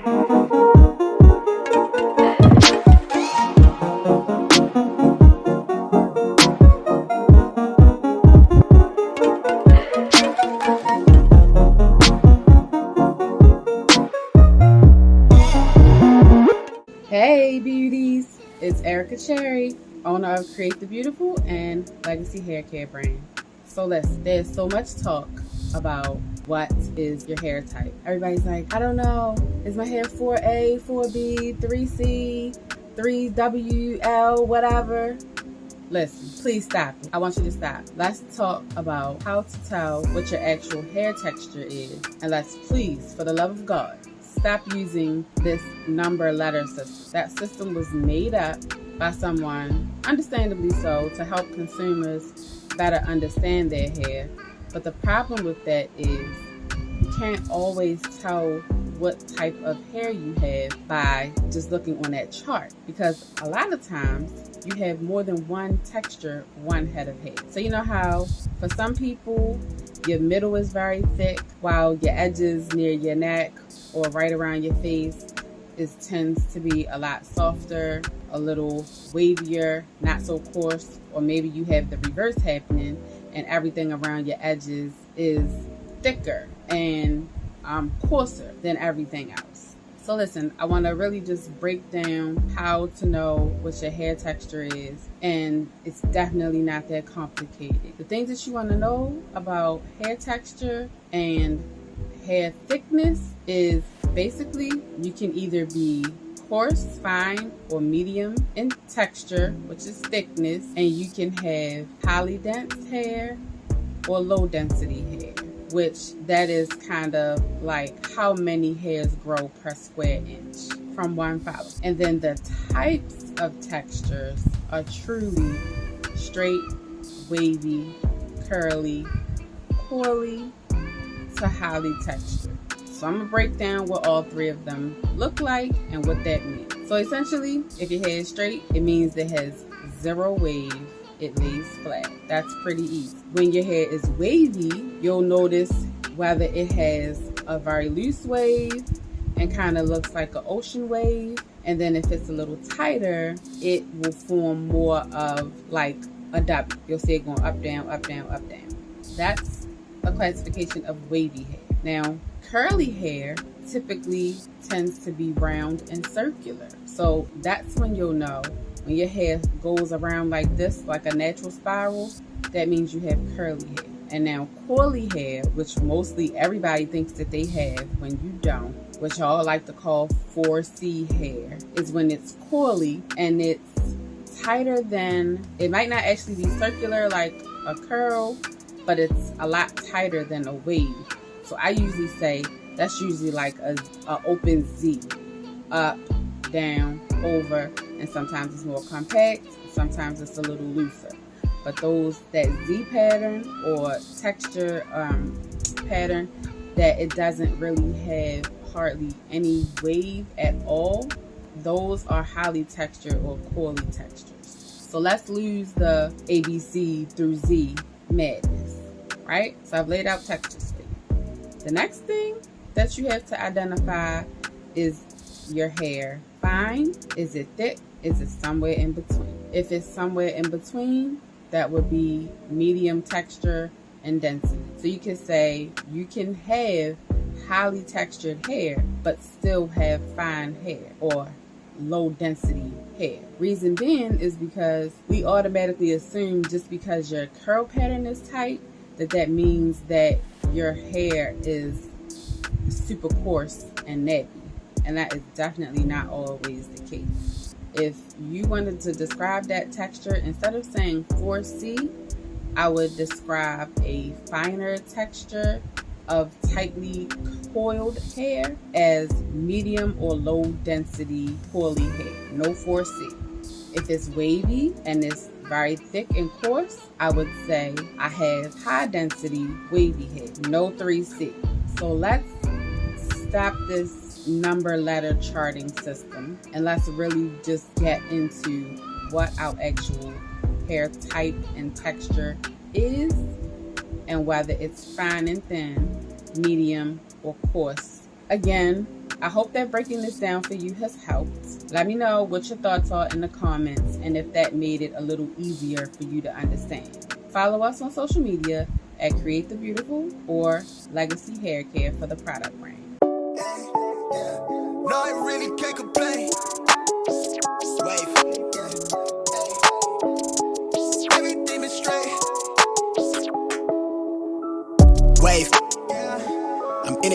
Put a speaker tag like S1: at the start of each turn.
S1: Hey beauties, it's Erica Cherry, owner of Create the Beautiful and Legacy Hair Care brand. So listen, there's so much talk about what is your hair type. Everybody's like, I don't know, is my hair 4A, 4B, 3C, 3WL, whatever? Listen, please stop it. I want you to stop. Let's talk about how to tell what your actual hair texture is. And let's please, for the love of God, stop using this number letter system. That system was made up by someone, understandably so, to help consumers better understand their hair. But the problem with that is you can't always tell what type of hair you have by just looking on that chart, because a lot of times you have more than one texture, one head of hair. So you know how for some people your middle is very thick while your edges near your neck or right around your face tends to be a lot softer, a little wavier, not so coarse, or maybe you have the reverse happening and everything around your edges is thicker and coarser than everything else. So listen, I want to really just break down how to know what your hair texture is, and it's definitely not that complicated. The things that you want to know about hair texture and hair thickness is basically you can either be coarse, fine, or medium in texture, which is thickness, and you can have highly dense hair or low density hair, which that is kind of like how many hairs grow per square inch from one follicle. And then the types of textures are truly straight, wavy, curly, coily, to highly textured. So I'm gonna break down what all three of them look like and what that means. So essentially, if your hair is straight, it means it has zero wave, it lays flat. That's pretty easy. When your hair is wavy, you'll notice whether it has a very loose wave and kind of looks like an ocean wave, and then if it's a little tighter, it will form more of like a W. You'll see it going up, down, up, down, up, down. That's a classification of wavy hair. Now, curly hair typically tends to be round and circular. So that's when you'll know when your hair goes around like this, like a natural spiral, that means you have curly hair. And now coily hair, which mostly everybody thinks that they have when you don't, which y'all like to call 4C hair, is when it's coily and it's tighter than, it might not actually be circular like a curl, but it's a lot tighter than a wave. So I usually say that's usually like a open Z, up, down, over, and sometimes it's more compact, sometimes it's a little looser. But that Z pattern or texture pattern that it doesn't really have hardly any wave at all, those are highly textured or coily textures. So let's lose the ABC through Z madness, right? So I've laid out textures for you. The next thing that you have to identify is your hair. Fine? Is it thick? Is it somewhere in between? If it's somewhere in between, that would be medium texture and density. So you can say you can have highly textured hair but still have fine hair or low density hair. Reason being is because we automatically assume just because your curl pattern is tight that means that your hair is super coarse and nappy, and that is definitely not always the case. If you wanted to describe that texture, instead of saying 4C, I would describe a finer texture of tightly coiled hair as medium or low density coily hair. No 4C. If it's wavy and it's very thick and coarse, I would say I have high density wavy hair. No 3C. So let's stop this number letter charting system and let's really just get into what our actual hair type and texture is and whether it's fine and thin, medium, or coarse. Again, I hope that breaking this down for you has helped. Let me know what your thoughts are in the comments and if that made it a little easier for you to understand. Follow us on social media at Create the Beautiful or Legacy Hair Care for the product brand.
S2: No, I really can't complain. Wave.